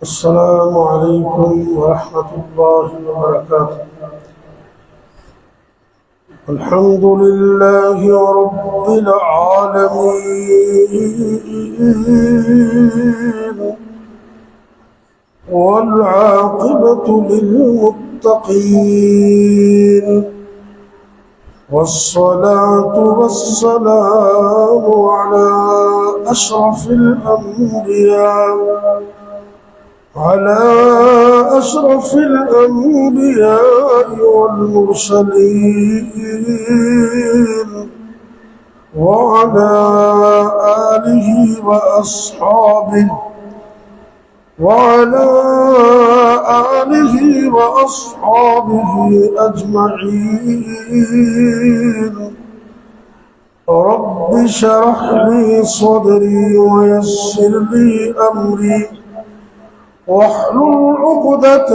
السلام عليكم ورحمة الله وبركاته. الحمد لله رب العالمين والعاقبة للمتقين والصلاة والسلام على أشرف الأنبياء والمرسلين وعلى آله وأصحابه أجمعين. رب اشرح لي صدري ويسر لي أمري واحلل عقدة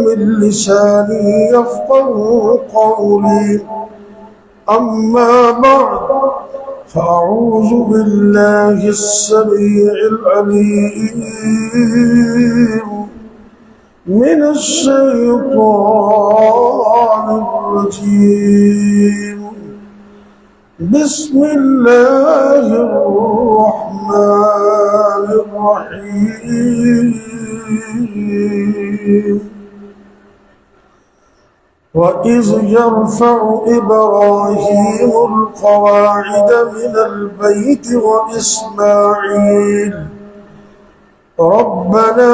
من لساني يفقهوا قولي. أما بعد فأعوذ بالله السميع العليم من الشيطان الرجيم. بسم الله الرحمن الرحيم. وإذ يرفع إبراهيم القواعد من البيت وإسماعيل ربنا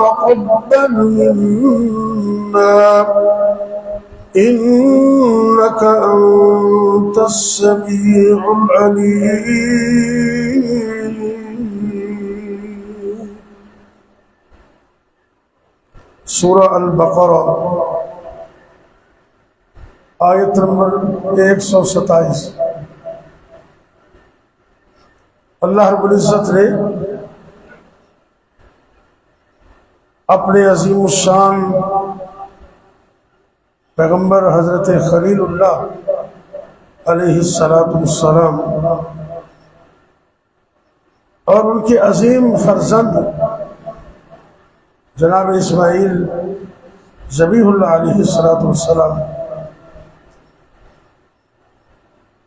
تقبل منا إنك أنت السميع العليم. سورہ البقرہ آیت نمبر 127. اللہ رب العزت نے اپنے عظیم الشان پیغمبر حضرت خلیل اللہ علیہ السلام اور ان کے عظیم فرزند جناب اسماعیل ذبیح اللہ علیہ السلام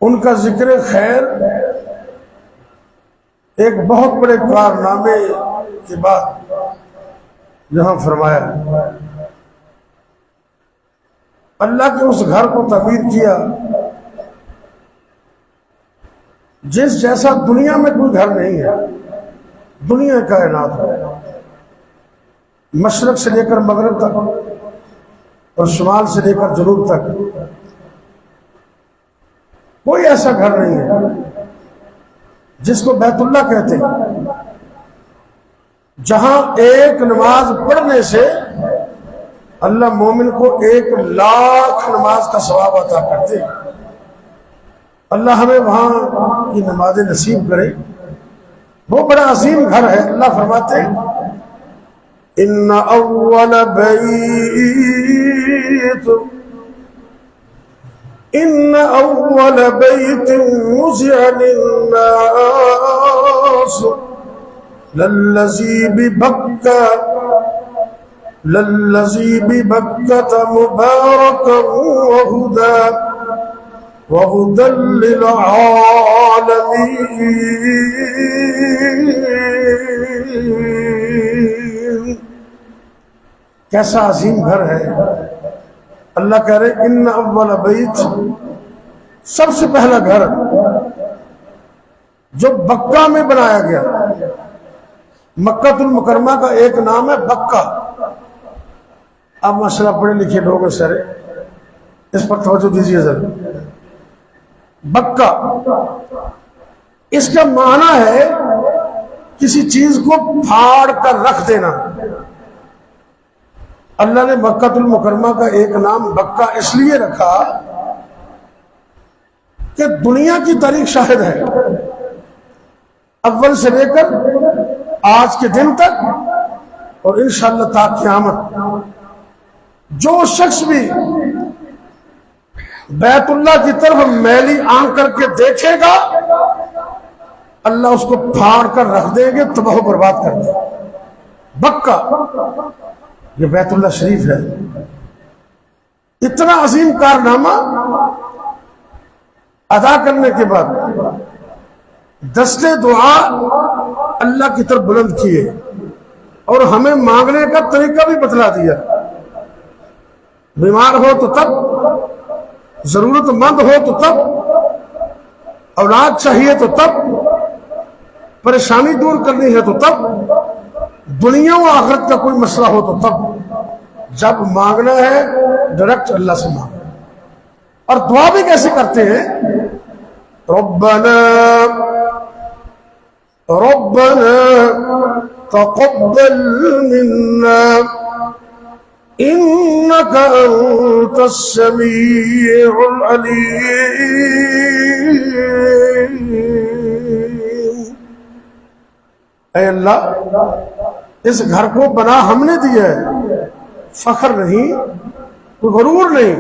ان کا ذکر خیر ایک بہت بڑے کارنامے کے بعد یہاں فرمایا. اللہ کے اس گھر کو تعمیر کیا جس جیسا دنیا میں کوئی گھر نہیں ہے. دنیا کائنات ہے، مشرق سے لے کر مغرب تک اور شمال سے لے کر جنوب تک کوئی ایسا گھر نہیں ہے جس کو بیت اللہ کہتے ہیں، جہاں ایک نماز پڑھنے سے اللہ مومن کو 1,00,000 نماز کا ثواب عطا کرتے ہیں. اللہ ہمیں وہاں کی نمازیں نصیب کرے. وہ بڑا عظیم گھر ہے. اللہ فرماتے ہیں ان اول بیت وضع للناس للذی ببکۃ مبارکا وہدی للعالمین. کیسا عظیم گھر ہے. اللہ کہہ رہے ان اول بیت، سب سے پہلا گھر جو بکہ میں بنایا گیا. مکہ المکرمہ کا ایک نام ہے بکہ. اب مسئلہ پڑھے لکھے لوگ سارے اس پر توجہ دیجیے ذرا. بکہ اس کا معنی ہے کسی چیز کو پھاڑ کر رکھ دینا. اللہ نے مکہ المکرمہ کا ایک نام بکہ اس لیے رکھا کہ دنیا کی تاریخ شاہد ہے، اول سے لے کر آج کے دن تک اور انشاءاللہ تا قیامت جو شخص بھی بیت اللہ کی طرف میلی آنکھ کر کے دیکھے گا اللہ اس کو پھاڑ کر رکھ دیں گے، تباہ و برباد کر دیں گے. بکہ یہ بیت اللہ شریف ہے. اتنا عظیم کارنامہ ادا کرنے کے بعد دستے دعا اللہ کی طرف بلند کیے اور ہمیں مانگنے کا طریقہ بھی بتلا دیا. بیمار ہو تو تب، ضرورت مند ہو تو تب، اولاد چاہیے تو تب، پریشانی دور کرنی ہے تو تب، دنیا و آخرت کا کوئی مسئلہ ہو تو تب. جب مانگنا ہے ڈائریکٹ اللہ سے مانگنا. اور دعا بھی کیسے کرتے ہیں؟ ربنا تقبل منا انك انت السميع العليم. اے اللہ اس گھر کو بنا ہم نے دیا ہے، فخر نہیں، کوئی غرور نہیں،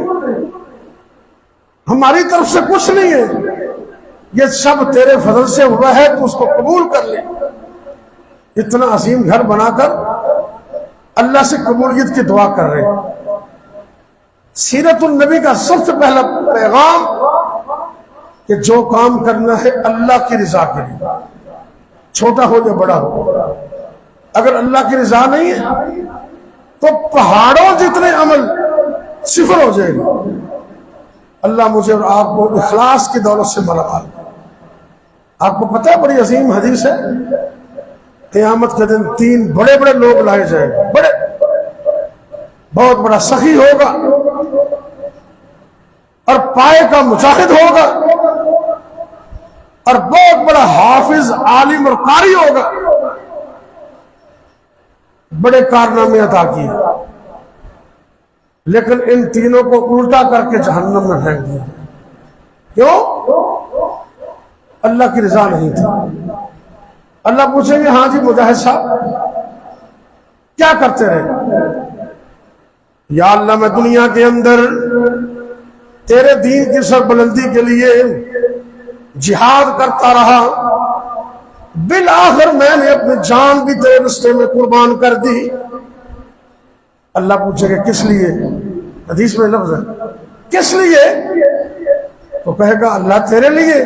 ہماری طرف سے کچھ نہیں ہے، یہ سب تیرے فضل سے ہوا ہے، تو اس کو قبول کر لے. اتنا عظیم گھر بنا کر اللہ سے قبولیت کی دعا کر رہے ہیں. سیرت النبی کا سب سے پہلا پیغام کہ جو کام کرنا ہے اللہ کی رضا کے لیے، چھوٹا ہو یا بڑا ہو. اگر اللہ کی رضا نہیں ہے تو پہاڑوں جتنے عمل صفر ہو جائے گا. اللہ مجھے اور آپ کو اخلاص کی دولت سے مالا مال. آپ کو پتہ ہے بڑی عظیم حدیث ہے، قیامت کے دن 3 بڑے بڑے لوگ لائے جائیں گے. بہت بڑا سخی ہوگا اور پائے کا مجاہد ہوگا اور بہت بڑا حافظ، عالم اور قاری ہوگا. بڑے کارنامے عطا کیے، لیکن ان تینوں کو الٹا کر کے جہنم میں پھینک دیا. کیوں؟ اللہ کی رضا نہیں تھی. اللہ پوچھیں گے ہاں جی مجاہد صاحب کیا کرتے رہے؟ یا اللہ میں دنیا کے اندر تیرے دین کی سربلندی کے لیے جہاد کرتا رہا، بالآخر میں نے اپنی جان بھی تیرے راستے میں قربان کر دی. اللہ پوچھے گا کس لیے؟ حدیث میں لفظ ہے کس لیے؟ تو کہے گا اللہ تیرے لیے.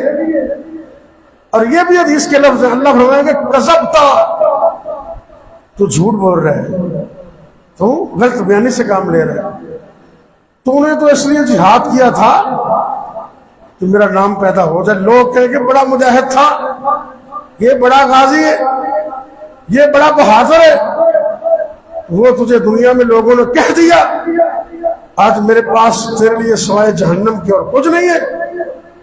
اور یہ بھی حدیث کے لفظ ہے، اللہ فرمائیں گے کذبتا، تو جھوٹ بول رہا ہے، تو غلط بیانی سے کام لے رہا ہے. تو نے تو اس لیے جہاد کیا تھا کہ میرا نام پیدا ہو جائے، لوگ کہیں کہ بڑا مجاہد تھا، یہ بڑا غازی ہے، یہ بڑا بہادر ہے. وہ تجھے دنیا میں لوگوں نے کہہ دیا، آج میرے پاس تیرے لیے سوائے جہنم کی اور کچھ نہیں ہے.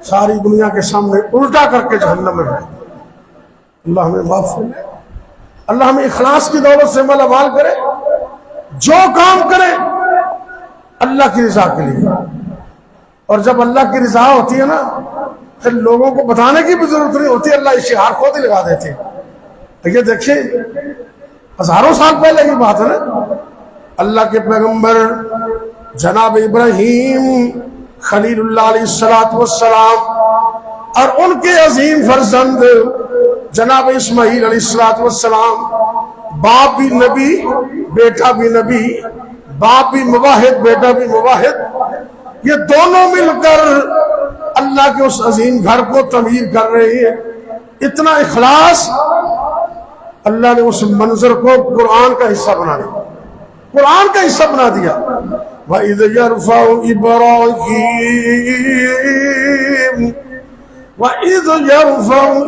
ساری دنیا کے سامنے الٹا کر کے جہنم میں پھینک. اللہ ہمیں معاف کرے، اللہ ہمیں اخلاص کی دولت سے مالا مال کرے. جو کام کرے اللہ کی رضا کے لیے. اور جب اللہ کی رضا ہوتی ہے نا پھر لوگوں کو بتانے کی بھی ضرورت نہیں ہوتی، اللہ اشتہار خود ہی لگا دیتے. یہ دیکھیں ہزاروں سال پہلے کی بات ہے نا، اللہ کے پیغمبر جناب ابراہیم خلیل اللہ علیہ السلام اور ان کے عظیم فرزند جناب اسماعیل علیہ السلام، باپ بھی نبی بیٹا بھی نبی، باپ بھی مواحد بیٹا بھی مواحد، یہ دونوں مل کر اللہ کے اس عظیم گھر کو تعمیر کر رہے ہیں. اتنا اخلاص، اللہ نے اس منظر کو قرآن کا حصہ بنا دیا، قرآن کا حصہ بنا دیا. وَإِذْ يَرْفَعُ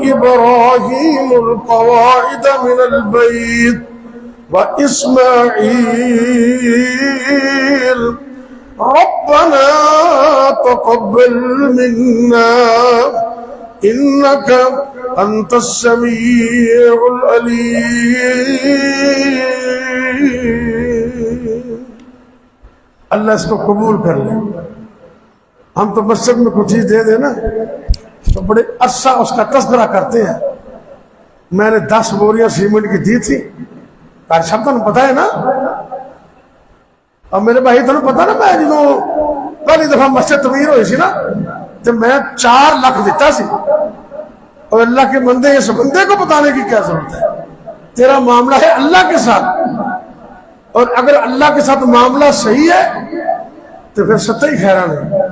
إِبْرَاهِيمُ الْقَوَاعِدَ مِنَ الْبَيْتِ وَإِسْمَاعِيلُ رَبَّنَا تَقَبَّلْ مِنَّا إِنَّكَ أَنْتَ السَّمِيعُ الْعَلِيمُ. اللہ اس کو قبول کر لے. ہم تو مسجد میں کچھ چیز دے دیں نا تو بڑے عرصہ اس کا تذکرہ کرتے ہیں. میں نے 10 بوریاں سیمنٹ کی دی تھی، صاحب تمہیں پتا ہے نا. اور میرے بھائی تمہیں پتا نا میں جدو پہلی دفعہ مسجد تعمیر ہوئی سی نا تو میں 4 لاکھ دیتا سی. اور اللہ کے بندے اس بندے کو بتانے کی کیا ضرورت ہے؟ تیرا معاملہ ہے اللہ کے ساتھ. اور اگر اللہ کے ساتھ معاملہ صحیح ہے تو پھر سطحی خیرہ نہیں.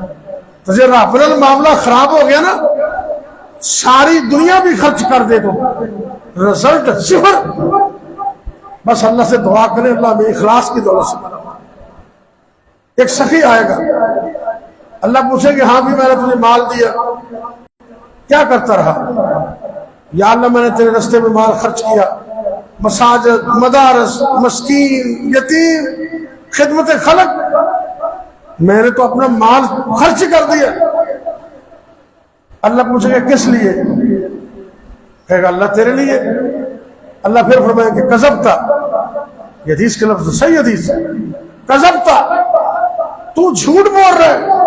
تو جب رب نال معاملہ خراب ہو گیا نا، ساری دنیا بھی خرچ کر دے تو رزلٹ صفر. بس اللہ سے دعا کریں اللہ میں اخلاص کی دولت سے بنا. ایک سخی آئے گا، اللہ پوچھے کہ ہاں بھی میں نے تجھے مال دیا، کیا کرتا رہا؟ یا اللہ میں نے تیرے رستے میں مال خرچ کیا، مساجد، مدارس، مسکین، یتیم، خدمت خلق، میں نے تو اپنا مال خرچ کر دیا. اللہ پوچھے گا کس لیے؟ کہے گا اللہ تیرے لیے. اللہ پھر فرمائے کہ کذبتا، یہ حدیث کے لفظ صحیح حدیث، کذبتا، تو جھوٹ بول رہا ہے،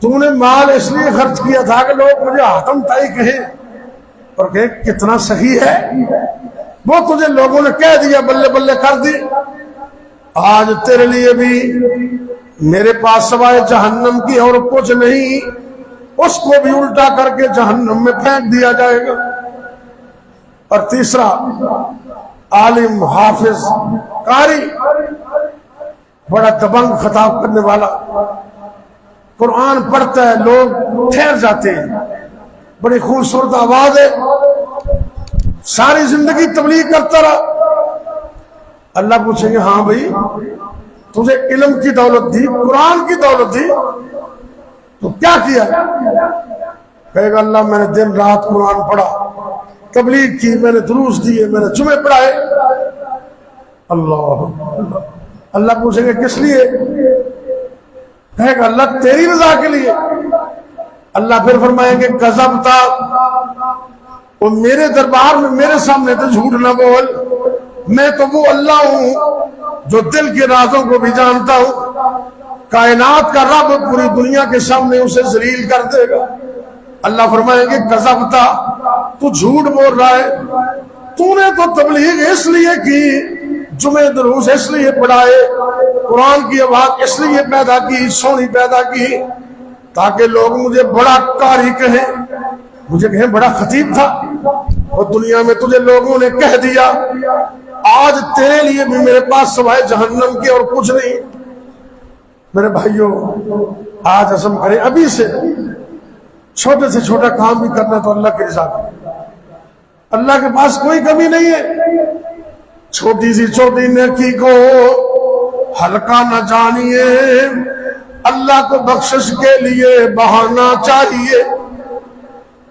تو نے مال اس لیے خرچ کیا تھا کہ لوگ مجھے حاتم تائی کہیں اور کہ کتنا صحیح ہے. وہ تجھے لوگوں نے کہہ دیا، بلے بلے کر دی. آج تیرے لیے بھی میرے پاس سوائے جہنم کی اور کچھ نہیں، اس کو بھی الٹا کر کے جہنم میں پھینک دیا جائے گا. اور تیسرا، عالم، حافظ، قاری، بڑا دبنگ خطاب کرنے والا، قرآن پڑھتا ہے، لوگ ٹھہر جاتے ہیں، بڑی خوبصورت آواز ہے، ساری زندگی تبلیغ کرتا رہا. اللہ پوچھیں گے ہاں بھائی تجھے علم کی دولت دی، قرآن کی دولت دی، تو کیا کیا؟ کہے گا اللہ میں نے دن رات قرآن پڑھا، تبلیغ کی، میں نے دروس دیے، میں نے جمعے پڑھائے. اللہ اللہ پوچھیں گے کس لیے؟ کہے گا اللہ تیری رضا کے لیے. اللہ پھر فرمائیں گے کذبتا، وہ میرے دربار میں میرے سامنے تو جھوٹ نہ بول، میں تو وہ اللہ ہوں جو دل کے رازوں کو بھی جانتا ہوں. کائنات کا رب پوری دنیا کے سامنے اسے ذلیل کر دے گا. اللہ فرمائیں گے کذبتا، تو جھوٹ بول رہا ہے، تو نے تو تبلیغ اس لیے کی، جمعہ دروس اس لیے پڑھائے، قرآن کی آواز اس لیے پیدا کی، سونی پیدا کی، تاکہ لوگ مجھے بڑا قاری کہیں، مجھے کہیں بڑا خطیب تھا. اور دنیا میں تجھے لوگوں نے کہہ دیا، آج تیرے لیے بھی میرے پاس سوائے جہنم کے اور کچھ نہیں. میرے بھائیوں، آج عزم کریں ابھی سے، چھوٹے سے چھوٹا کام بھی کرنا تو اللہ کی رضا کرے. اللہ کے پاس کوئی کمی نہیں ہے. چھوٹی سی چھوٹی نیکی کو ہلکا نہ جانیے، اللہ کو بخشش کے لیے بہانا چاہیے.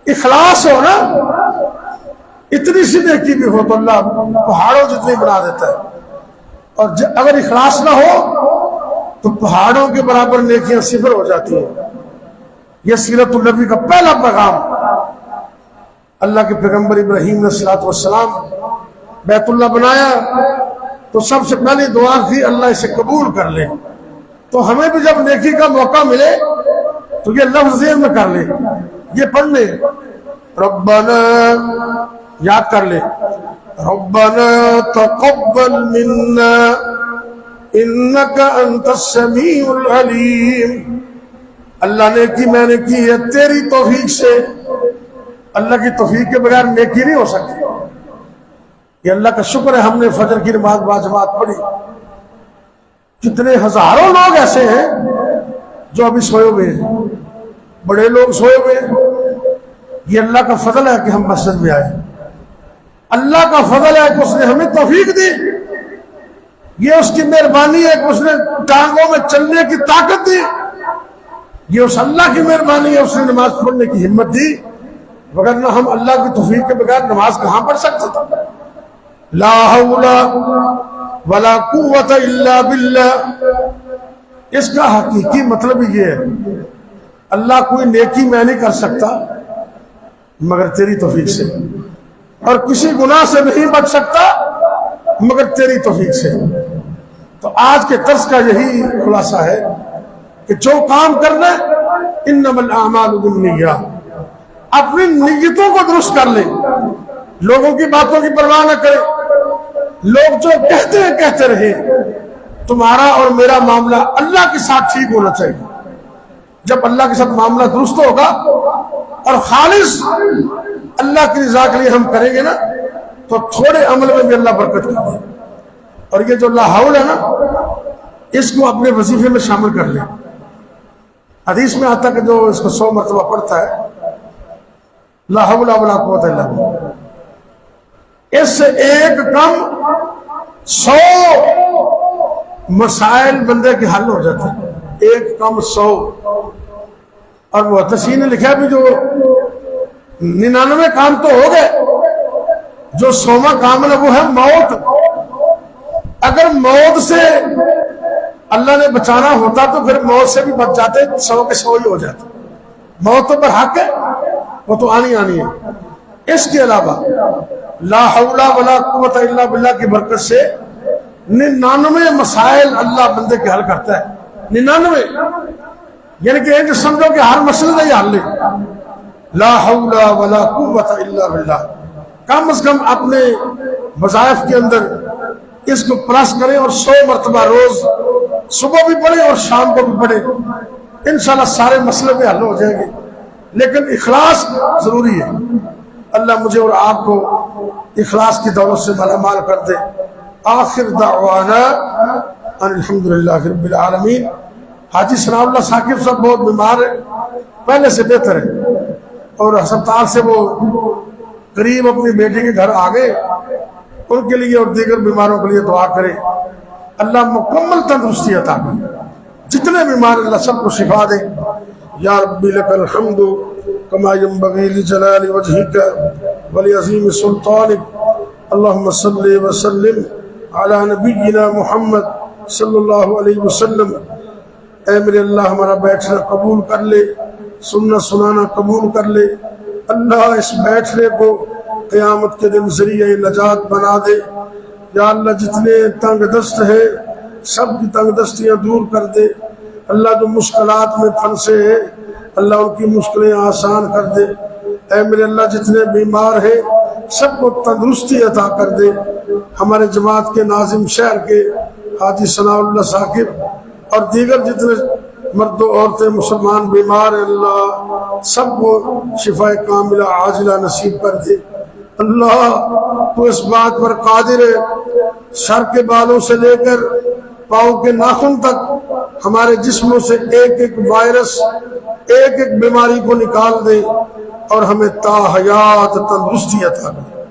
اخلاص ہو نا، اتنی سی نیکی بھی ہو تو اللہ پہاڑوں جتنی بنا دیتا ہے. اور اگر اخلاص نہ ہو تو پہاڑوں کے برابر نیکیاں صفر ہو جاتی ہیں. یہ سیرت النبی کا پہلا پیغام. اللہ کے پیغمبر ابراہیم علیہ الصلوۃ والسلام بیت اللہ بنایا تو سب سے پہلی دعا کی اللہ اسے قبول کر لے. تو ہمیں بھی جب نیکی کا موقع ملے تو یہ لفظ ذہن میں کر لے، یہ پڑھ لے، ربنا، یاد کر لے، ربنا تقبل منا انک انت السمیع العلیم. اللہ نے کی، میں نے کی ہے تیری توفیق سے. اللہ کی توفیق کے بغیر نیکی نہیں ہو سکتی. یہ اللہ کا شکر ہے ہم نے فجر کی نماز باجماعت پڑھی. کتنے ہزاروں لوگ ایسے ہیں جو ابھی سوئے ہوئے ہیں، بڑے لوگ سوئے ہوئے ہیں. یہ اللہ کا فضل ہے کہ ہم مسجد میں آئے. اللہ کا فضل ہے کہ اس نے ہمیں توفیق دی. یہ اس کی مہربانی ہے کہ اس نے ٹانگوں میں چلنے کی طاقت دی. یہ اس اللہ کی مہربانی ہے، اس نے نماز پڑھنے کی ہمت دی. وگرنہ ہم اللہ کی توفیق کے بغیر نماز کہاں پڑھ سکتے تھے؟ لا حول ولا قوت الا باللہ. اس کا حقیقی مطلب یہ ہے، اللہ کوئی نیکی میں نہیں کر سکتا مگر تیری توفیق سے، اور کسی گناہ سے نہیں بچ سکتا مگر تیری توفیق سے. تو آج کے درس کا یہی خلاصہ ہے کہ جو کام کرنا ہے، انما الاعمال بالنیات، اپنی نیتوں کو درست کر لیں، لوگوں کی باتوں کی پرواہ نہ کریں. لوگ جو کہتے ہیں کہتے رہے، تمہارا اور میرا معاملہ اللہ کے ساتھ ٹھیک ہونا چاہیے. جب اللہ کے ساتھ معاملہ درست ہوگا اور خالص اللہ کی رضا کے لیے ہم کریں گے نا، تو تھوڑے عمل میں بھی اللہ برکت کرے. اور یہ جو لا حول ہے نا، اس کو اپنے وظیفے میں شامل کر لیں۔ حدیث میں آتا کہ جو اس کو 100 مرتبہ پڑھتا ہے لا حول ولا قوت الا باللہ، اس سے ایک کم 100 مسائل بندے کے حل ہو جاتے ہیں، ایک کم 100۔ اور وہ تشریح نے لکھا بھی جو 99 کام تو ہو گئے، جو 100واں کام ہے وہ ہے موت۔ اگر موت سے اللہ نے بچانا ہوتا تو پھر موت سے بھی بچ جاتے، 100 کے 100 ہی ہو جاتے۔ موت تو پر حق ہے، وہ تو آنی ہے۔ اس کے علاوہ لا حول ولا قوت الا باللہ کی برکت سے 99 مسائل اللہ بندے کے حل کرتا ہے۔ 99، یعنی کہ ایک سمجھو کہ ہر مسئلے کا یہ حل ہے۔ لا حول ولا قوت الا باللہ، کم از کم اپنے وظائف کے اندر اس کو پلس کریں اور 100 مرتبہ روز، صبح بھی پڑھیں اور شام کو بھی پڑھیں، انشاءاللہ سارے مسئلے پہ حل ہو جائیں گے۔ لیکن اخلاص ضروری ہے۔ اللہ مجھے اور آپ کو اخلاص کی دولت سے مالا مال کر دے۔ آخر دعوانا ان الحمدللہ رب العالمین۔ حاجی ثناء اللہ ثاقب صاحب بہت بیمار ہے، پہلے سے بہتر ہے، اور ہسپتال سے وہ قریب اپنی بیٹی کے گھر آ گئے۔ ان کے لیے اور دیگر بیماروں کے لیے دعا کرے، اللہ مکمل تندرستی عطا کرے۔ جتنے بیمار اللہ سب کو شفا دے۔ یا ربی لک الحمد کما ینبغی لجلال وجہک ولعظیم سلطانک، اللہم صلی وسلم علی نبینا محمد صلی اللہ علیہ وسلم۔ اے میرے اللہ ہمارا بیٹھنا قبول کر لے، سننا سنانا قبول کر لے۔ اللہ اس بیٹھنے کو قیامت کے دن ذریعہ نجات بنا دے۔ یا اللہ جتنے تنگ دست ہیں سب کی تنگ دستیاں دور کر دے۔ اللہ جو مشکلات میں پھنسے ہیں اللہ ان کی مشکلیں آسان کر دے۔ اے میرے اللہ جتنے بیمار ہیں سب کو تندرستی عطا کر دے۔ ہمارے جماعت کے ناظم شہر کے حاجی ثناء اللہ ثاقب اور دیگر جتنے مرد و عورتیں مسلمان بیمار ہیں اللہ سب کو شفا کاملہ عاجلہ نصیب کر دے۔ اللہ تو اس بات پر قادر ہے، سر کے بالوں سے لے کر پاؤں کے ناخن تک ہمارے جسموں سے ایک ایک وائرس، ایک ایک بیماری کو نکال دے اور ہمیں تا حیات تندرستی عطا کر دے۔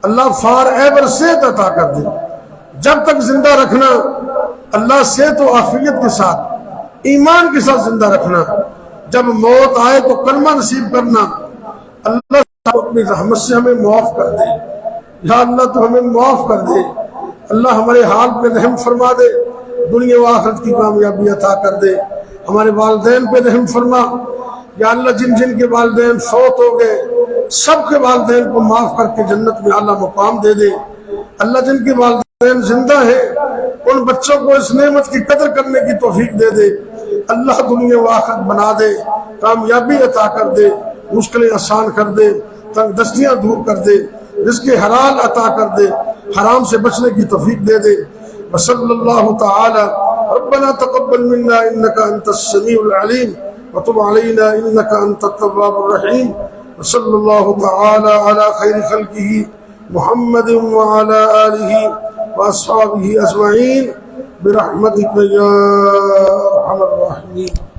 اللہ فار ایور صحت عطا کر دے، جب تک زندہ رکھنا اللہ صحت و عافیت کے ساتھ ایمان کے ساتھ زندہ رکھنا۔ جب موت آئے تو کلمہ نصیب کرنا۔ اللہ اپنی رحمت سے ہمیں معاف کر دے۔ یا اللہ تو ہمیں معاف کر دے۔ اللہ ہمارے حال پہ رحم فرما دے، دنیا و آخرت کی کامیابی عطا کر دے۔ ہمارے والدین پہ رحم فرما۔ یا اللہ جن جن کے والدین فوت ہو گئے سب کے والدین کو معاف کر کے جنت میں اعلیٰ مقام دے دے۔ اللہ جن کے والدین زندہ ہیں ان بچوں کو اس نعمت کی قدر کرنے کی توفیق دے دے۔ اللہ دنیا و آخرت بنا دے، کامیابی عطا کر دے، مشکلیں آسان کر دے، تنگ دستیاں دور کر دے، رزق حلال عطا کر دے، حرام سے بچنے کی توفیق دے دے۔ وصلی اللہ تعالی ربنا تقبل منا انک انت السمیع العلیم وتب علینا انک انت التواب الرحیم۔ وصلی اللہ تعالی علی خیر خلقہ محمد وعلی آلہ واصحابہ اجمعین برحمتک یا ارحم الراحمین۔